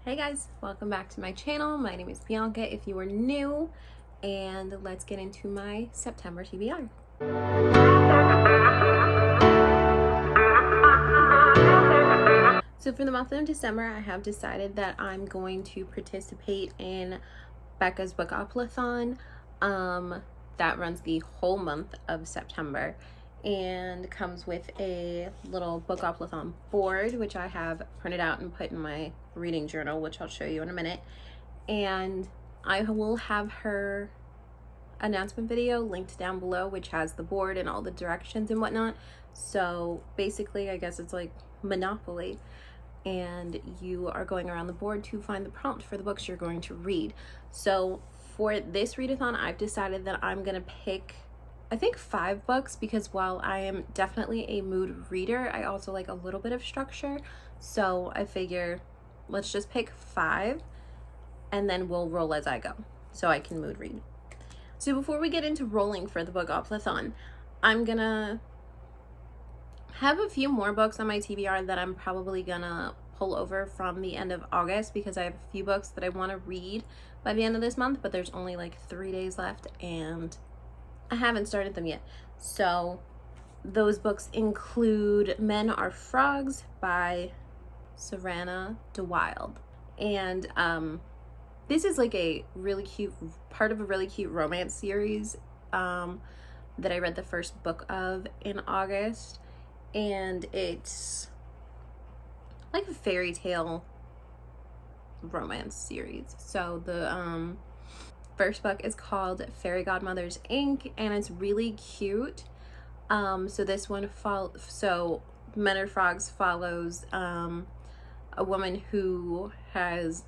Hey guys, welcome back to my channel. My name is Bianca if you are new, and let's get into my September TBR. So for the month of December, I have decided that I'm going to participate in Becca's Bookoplathon. That runs the whole month of September and comes with a little Bookoplathon board, which I have printed out and put in my reading journal, which I'll show you in a minute. And I will have her announcement video linked down below, which has the board and all the directions and whatnot. So basically, I guess it's like Monopoly, and you are going around the board to find the prompt for the books you're going to read. So for this readathon, I've decided that I'm gonna pick, I think, 5 books, because while I am definitely a mood reader, I also like a little bit of structure. So I figure let's just pick 5 and then we'll roll as I go so I can mood read. So before we get into rolling for the Bookoplathon, I'm gonna have a few more books on my TBR that I'm probably gonna pull over from the end of August, because I have a few books that I want to read by the end of this month, but there's only like 3 days left and I haven't started them yet. So those books include Men Are Frogs by Savannah DeWild. And this is like a really cute part of a really cute romance series that I read the first book of in August. And it's like a fairy tale romance series. So the first book is called Fairy Godmothers Inc. and it's really cute. So this one so Men Are Frogs follows a woman who has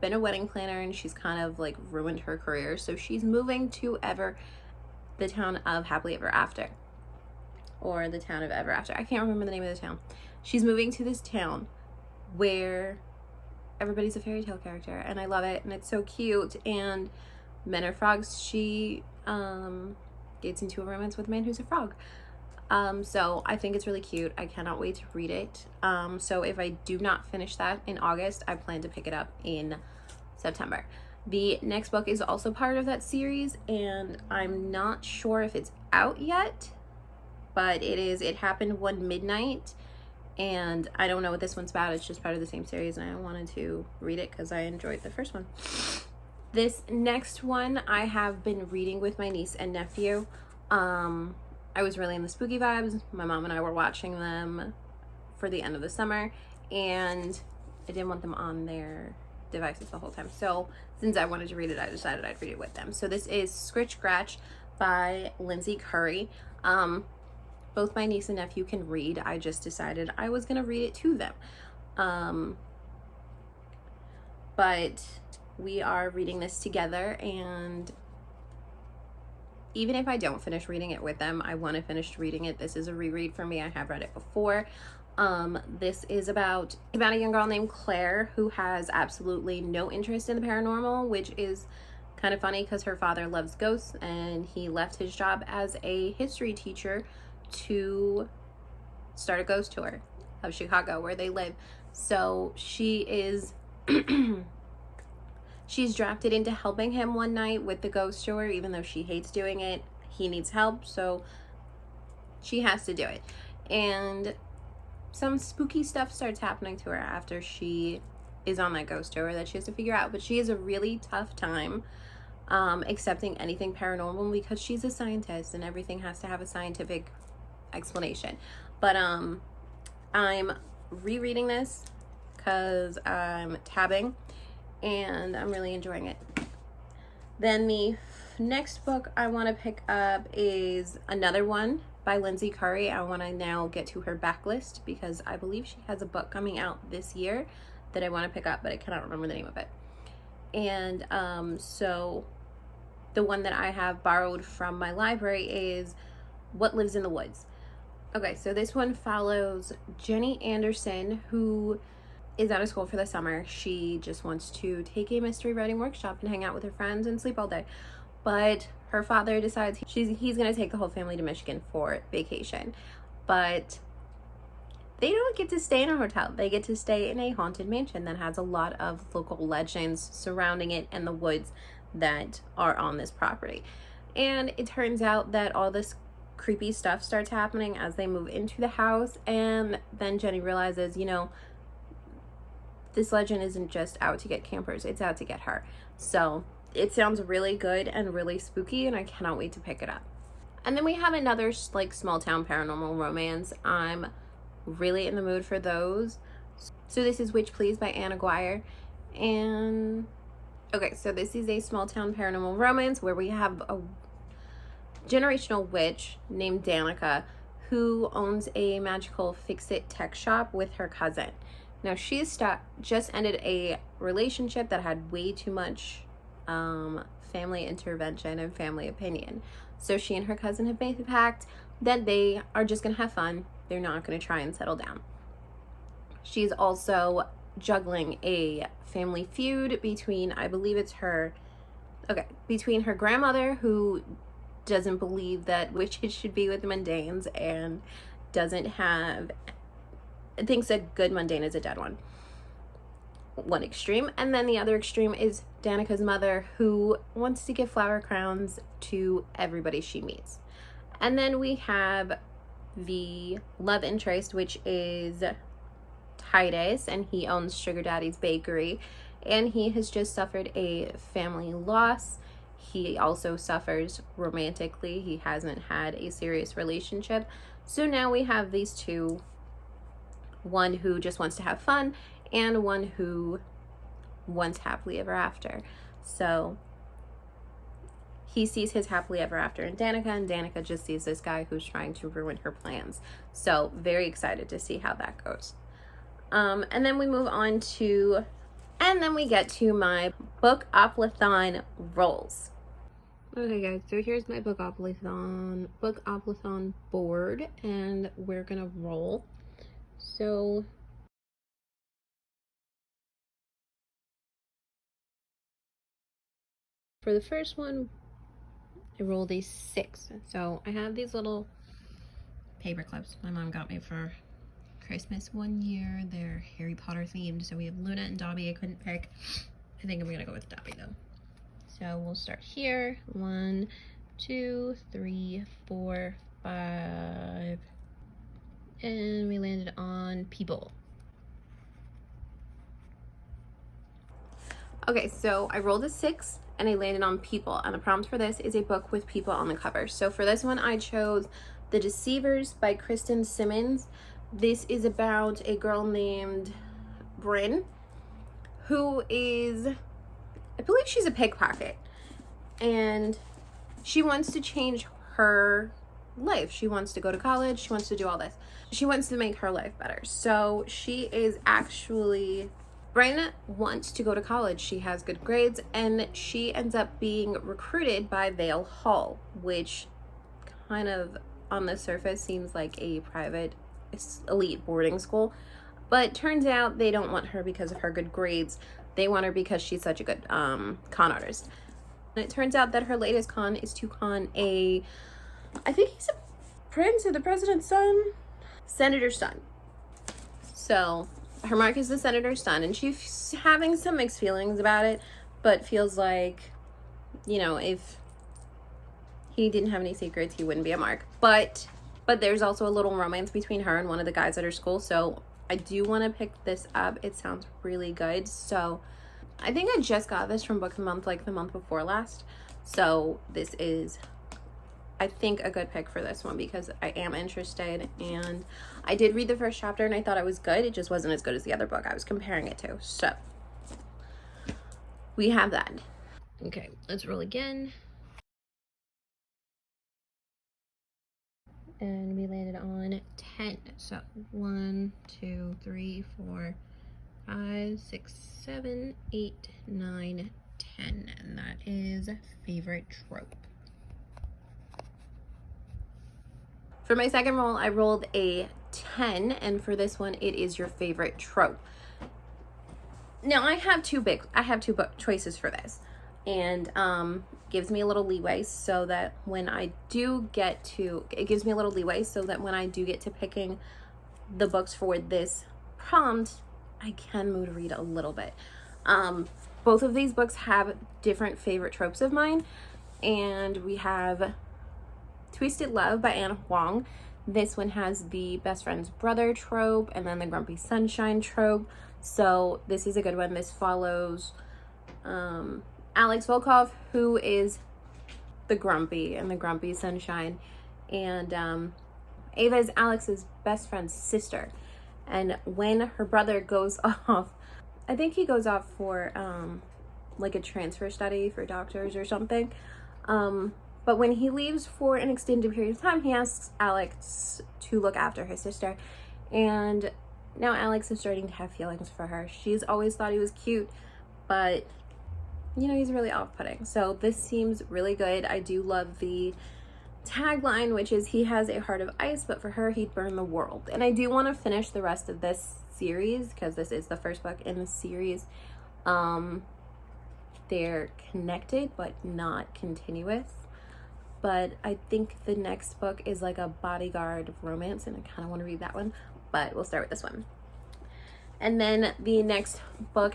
been a wedding planner and she's kind of like ruined her career. So she's moving to the town of Happily Ever After, or the town of Ever After. I can't remember the name of the town. She's moving to this town where everybody's a fairy tale character, and I love it, and it's so cute. And Men Are Frogs, she gets into a romance with a man who's a frog. So I think it's really cute. I cannot wait to read it. So if I do not finish that in August, I plan to pick it up in September. The next book is also part of that series, and I'm not sure if it's out yet, but it happened one midnight, and I don't know what this one's about. It's just part of the same series, and I wanted to read it because I enjoyed the first one. This next one I have been reading with my niece and nephew. I was really in the spooky vibes. My mom and I were watching them for the end of the summer, and I didn't want them on their devices the whole time. So since I wanted to read it, I decided I'd read it with them. So this is Scritch Scratch by Lindsay Curry. Both my niece and nephew can read. I just decided I was gonna read it to them. But we are reading this together, and even if I don't finish reading it with them, I want to finish reading it. This is a reread for me. I have read it before. This is about a young girl named Claire who has absolutely no interest in the paranormal, which is kind of funny because her father loves ghosts and he left his job as a history teacher to start a ghost tour of Chicago where they live. So she is she's drafted into helping him one night with the ghost tour, even though she hates doing it. He needs help, so she has to do it. And some spooky stuff starts happening to her after she is on that ghost tour that she has to figure out. But she has a really tough time accepting anything paranormal because she's a scientist and everything has to have a scientific explanation. But I'm rereading this because I'm tabbing and I'm really enjoying it. Then the next book I want to pick up is another one by Lindsay Curry. I want to now get to her backlist because I believe she has a book coming out this year that I want to pick up, but I cannot remember the name of it. And so the one that I have borrowed from my library is What Lives in the Woods. Okay, so this one follows Jenny Anderson, who is out of school for the summer. She just wants to take a mystery writing workshop and hang out with her friends and sleep all day. But her father decides he's going to take the whole family to Michigan for vacation. But they don't get to stay in a hotel. They get to stay in a haunted mansion that has a lot of local legends surrounding it and the woods that are on this property. And it turns out that all this creepy stuff starts happening as they move into the house, and then Jenny realizes, you know, this legend isn't just out to get campers, it's out to get her. So it sounds really good and really spooky, and I cannot wait to pick it up. And then we have another like small town paranormal romance. I'm really in the mood for those. So this is Witch Please by Anna Guire. And okay, so this is a small town paranormal romance where we have a generational witch named Danica who owns a magical fix-it tech shop with her cousin. Now she's just ended a relationship that had way too much family intervention and family opinion. So she and her cousin have made the pact that they are just gonna have fun. They're not gonna try and settle down. She's also juggling a family feud between, I believe it's between her grandmother, who doesn't believe that witches should be with mundanes and thinks a good mundane is a dead one extreme, and then the other extreme is Danica's mother, who wants to give flower crowns to everybody she meets. And then we have the love interest, which is Titus, and he owns Sugar Daddy's Bakery, and he has just suffered a family loss. He also suffers romantically. He hasn't had a serious relationship. So now we have these two, one who just wants to have fun and one who wants happily ever after. So he sees his happily ever after in Danica, and Danica just sees this guy who's trying to ruin her plans. So very excited to see how that goes. And then we move on to, and then we get to my Bookoplathon rolls. Okay guys, so here's my Bookoplathon board, and we're gonna roll. So for the first one, I rolled a 6. So I have these little paper clips my mom got me for Christmas one year. They're Harry Potter themed. So we have Luna and Dobby. I couldn't pick. I think I'm gonna go with Dobby though. So we'll start here. 1, 2, 3, 4, 5. And we landed on people. Okay, so I rolled a 6 and I landed on people. And the prompt for this is a book with people on the cover. So for this one, I chose The Deceivers by Kristen Simmons. This is about a girl named Bryn, who is, I believe she's a pickpocket, and she wants to change her life. She wants to go to college. She wants to do all this. She wants to make her life better. So Bryn wants to go to college. She has good grades, and she ends up being recruited by Vale Hall, which kind of on the surface seems like a private elite boarding school, but turns out they don't want her because of her good grades. They want her because she's such a good con artist. And it turns out that her latest con is to con I think he's a prince or the president's son, senator's son. So her mark is the senator's son, and she's having some mixed feelings about it, but feels like, you know, if he didn't have any secrets, he wouldn't be a mark. But there's also a little romance between her and one of the guys at her school. So I do want to pick this up. It sounds really good. So I think I just got this from Book of the Month, like the month before last. So this is, I think, a good pick for this one because I am interested. And I did read the first chapter and I thought it was good. It just wasn't as good as the other book I was comparing it to. So we have that. Okay, let's roll again. And we landed on 10. So 1, 2, 3, 4, 5, 6, 7, 8, 9, 10. And that is favorite trope. For my second roll, I rolled a 10, and for this one, it is your favorite trope. Now I have two book choices for this, and gives me a little leeway so that when I do get to, picking the books for this prompt, I can mood read a little bit. Both of these books have different favorite tropes of mine, and we have Twisted Love by Anne Huang. This one has the best friend's brother trope and then the grumpy sunshine trope. So this is a good one. This follows Alex Volkov, who is the grumpy and the grumpy sunshine, and Ava is Alex's best friend's sister. And when her brother goes off, I think he goes off for like a transfer study for doctors or something, but when he leaves for an extended period of time, he asks Alex to look after his sister, and now Alex is starting to have feelings for her. She's always thought he was cute, but you know, he's really off-putting. So this seems really good. I do love the tagline, which is he has a heart of ice, but for her he'd burn the world. And I do want to finish the rest of this series because this is the first book in the series. They're connected but not continuous, but I think the next book is like a bodyguard romance, and I kind of want to read that one, but we'll start with this one. And then the next book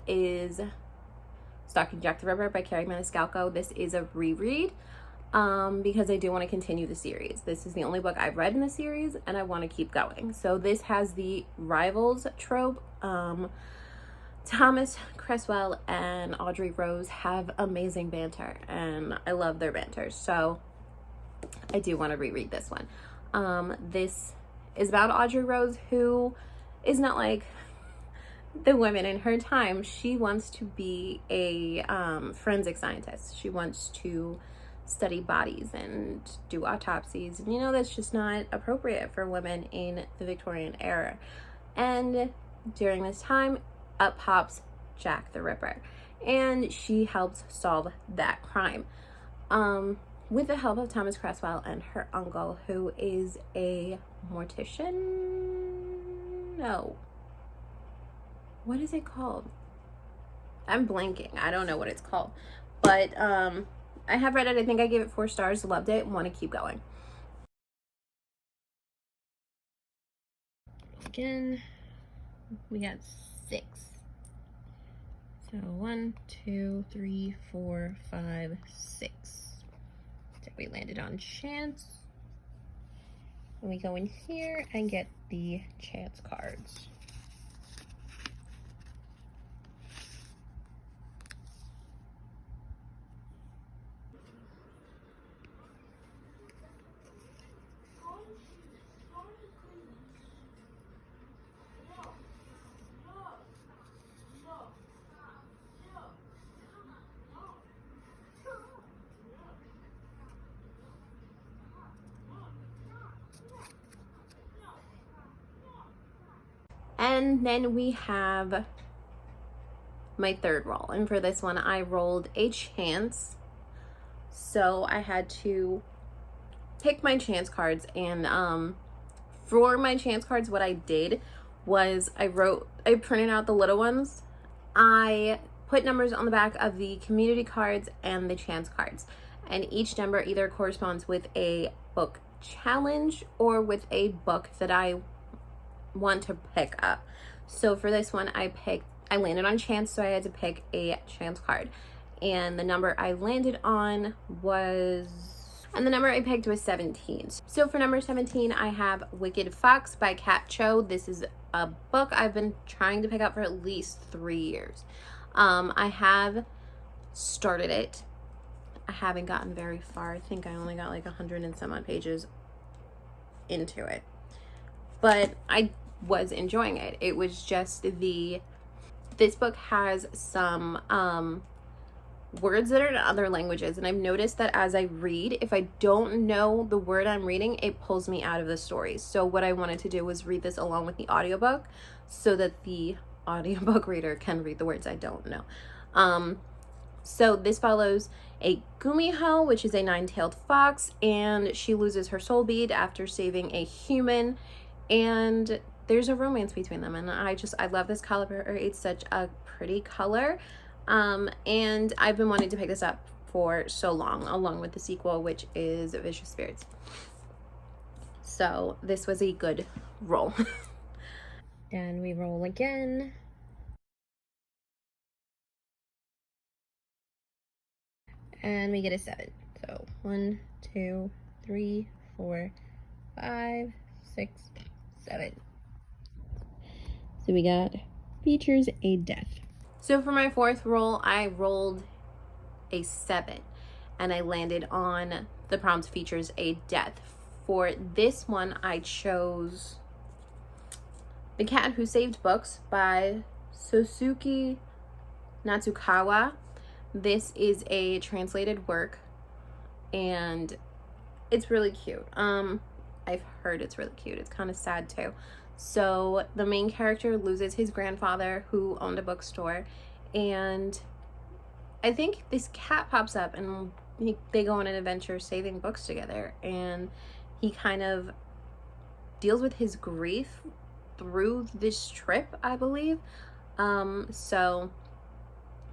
is Stalking Jack the Ripper by Carrie Maniscalco. This is a reread because I do want to continue the series. This is the only book I've read in the series, and I want to keep going. So this has the rivals trope. Thomas Cresswell and Audrey Rose have amazing banter, and I love their banter. So I do want to reread this one. This is about Audrey Rose, who is not like the women in her time. She wants to be a forensic scientist. She wants to study bodies and do autopsies, and you know, that's just not appropriate for women in the Victorian era. And during this time, up pops Jack the Ripper, and she helps solve that crime with the help of Thomas Cresswell and her uncle, who is a mortician. No, what is it called? I'm blanking. I don't know what it's called, but I have read it. I think I gave it 4 stars, loved it, and want to keep going. Again, we got 6. So 1, 2, 3, 4, 5, 6. So we landed on chance. And we go in here and get the chance cards. And then we have my third roll, and for this one I rolled a chance, so I had to pick my chance cards. And for my chance cards, what I did was I printed out the little ones. I put numbers on the back of the community cards and the chance cards, and each number either corresponds with a book challenge or with a book that I want to pick up. So for this one, I landed on chance, so I had to pick a chance card, and the number I landed on and the number I picked was 17. So for number 17, I have Wicked Fox by Kat Cho. This is a book I've been trying to pick up for at least 3 years. I have started it. I haven't gotten very far. I think I only got like 100 and some odd pages into it, but I was enjoying it. It was just this book has some words that are in other languages, and I've noticed that as I read, if I don't know the word I'm reading, it pulls me out of the story. So what I wanted to do was read this along with the audiobook so that the audiobook reader can read the words I don't know. So this follows a Gumiho, which is a 9-tailed fox, and she loses her soul bead after saving a human, and there's a romance between them, and I love this color. It's such a pretty color, and I've been wanting to pick this up for so long, along with the sequel, which is Vicious Spirits. So this was a good roll. And we roll again. And we get a 7. So 1, 2, 3, 4, 5, 6, 7. So we got features a death. So for my 4th roll, I rolled a 7 and I landed on the prompt features a death. For this one, I chose The Cat Who Saved Books by Sosuke Natsukawa. This is a translated work and it's really cute. I've heard it's really cute. It's kind of sad too. So the main character loses his grandfather who owned a bookstore, and I think this cat pops up and they go on an adventure saving books together, and he kind of deals with his grief through this trip, I believe. So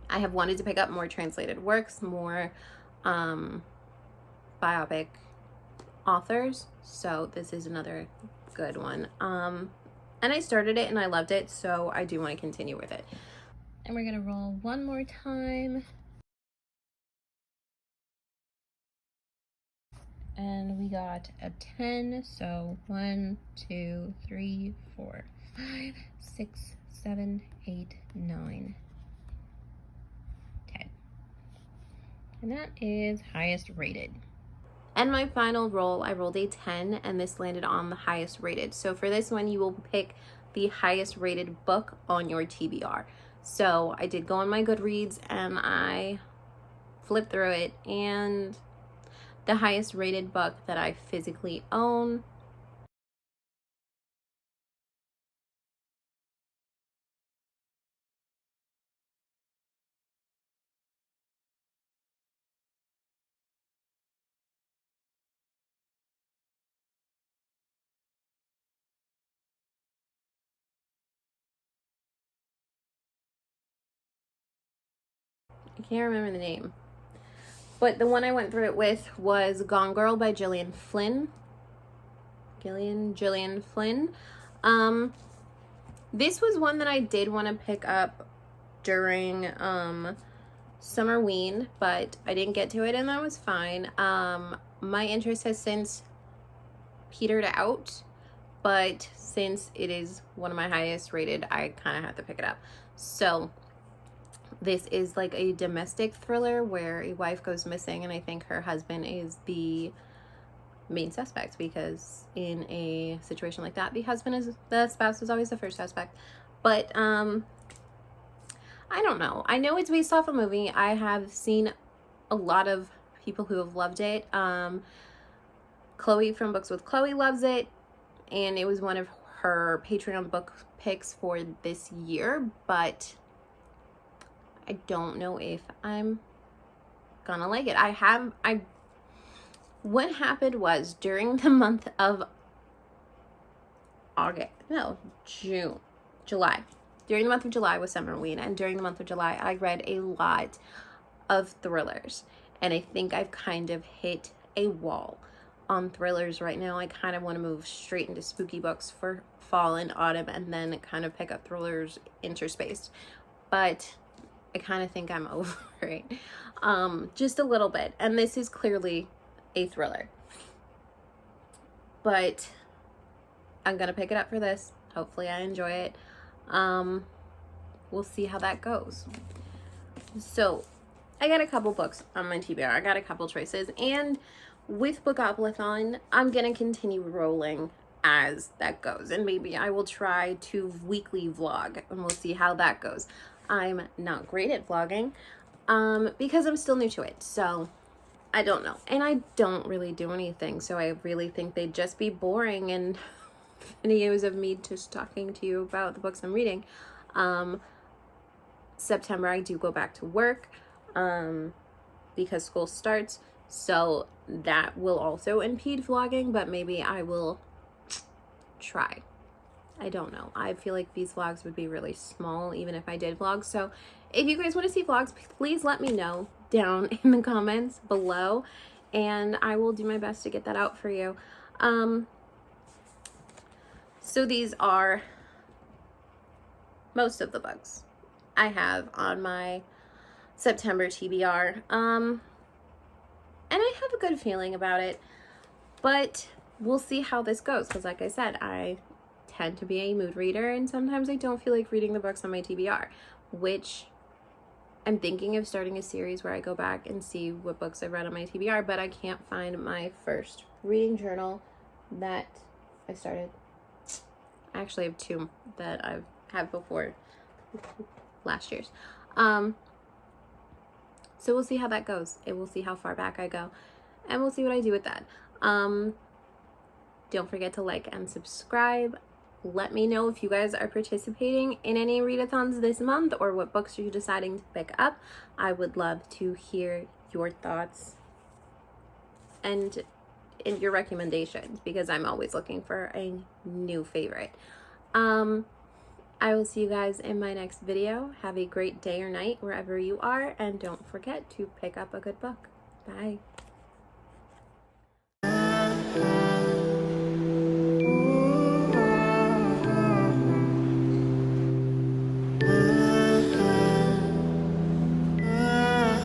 I have wanted to pick up more translated works, more biopic authors, so this is another good one. And I started it and I loved it, so I do want to continue with it. And we're gonna roll one more time. And we got a 10, so 1, 2, 3, 4, 5, 6, 7, 8, 9, 10. And that is highest rated. And my final roll, I rolled a 10, and this landed on the highest rated. So for this one, you will pick the highest rated book on your TBR. So I did go on my Goodreads and I flipped through it, and the highest rated book that I physically own I can't remember the name, but the one I went through it with was Gone Girl by Gillian Flynn. Gillian Flynn. This was one that I did want to pick up during Summerween, but I didn't get to it, and that was fine. My interest has since petered out, but since it is one of my highest rated, I kind of have to pick it up. So this is like a domestic thriller where a wife goes missing, and I think her husband is the main suspect, because in a situation like that, the spouse is always the first suspect. But I don't know. I know it's based off a movie. I have seen a lot of people who have loved it. Chloe from Books with Chloe loves it, and it was one of her Patreon book picks for this year, but I don't know if I'm gonna like it. What happened was, during the month of July. During the month of July was Summerween, and during the month of July, I read a lot of thrillers, and I think I've kind of hit a wall on thrillers right now. I kind of want to move straight into spooky books for fall and autumn, and then kind of pick up thrillers interspaced. But I kind of think I'm over it, just a little bit. And this is clearly a thriller, but I'm gonna pick it up for this. Hopefully I enjoy it. We'll see how that goes. So I got a couple books on my TBR. I got a couple choices, and with Bookoplathon, I'm gonna continue rolling as that goes, and maybe I will try to weekly vlog, and we'll see how that goes. I'm not great at vlogging because I'm still new to it, so I don't know. And I don't really do anything, so I really think they'd just be boring and videos of me just talking to you about the books I'm reading. September, I do go back to work because school starts, so that will also impede vlogging, but maybe I will try. I don't know. I feel like these vlogs would be really small even if I did vlogs. So if you guys want to see vlogs, please let me know down in the comments below, and I will do my best to get that out for you. So these are most of the books I have on my September TBR. And I have a good feeling about it, but we'll see how this goes, because like I said, I tend to be a mood reader, and sometimes I don't feel like reading the books on my TBR, which I'm thinking of starting a series where I go back and see what books I've read on my TBR, but I can't find my first reading journal that I started. I actually have two that I've had before last year's. So we'll see how that goes. And we'll see how far back I go. And we'll see what I do with that. Don't forget to like and subscribe. Let me know if you guys are participating in any readathons this month, or what books you're deciding to pick up. I would love to hear your thoughts and your recommendations, because I'm always looking for a new favorite. I will see you guys in my next video. Have a great day or night wherever you are, and don't forget to pick up a good book. Bye.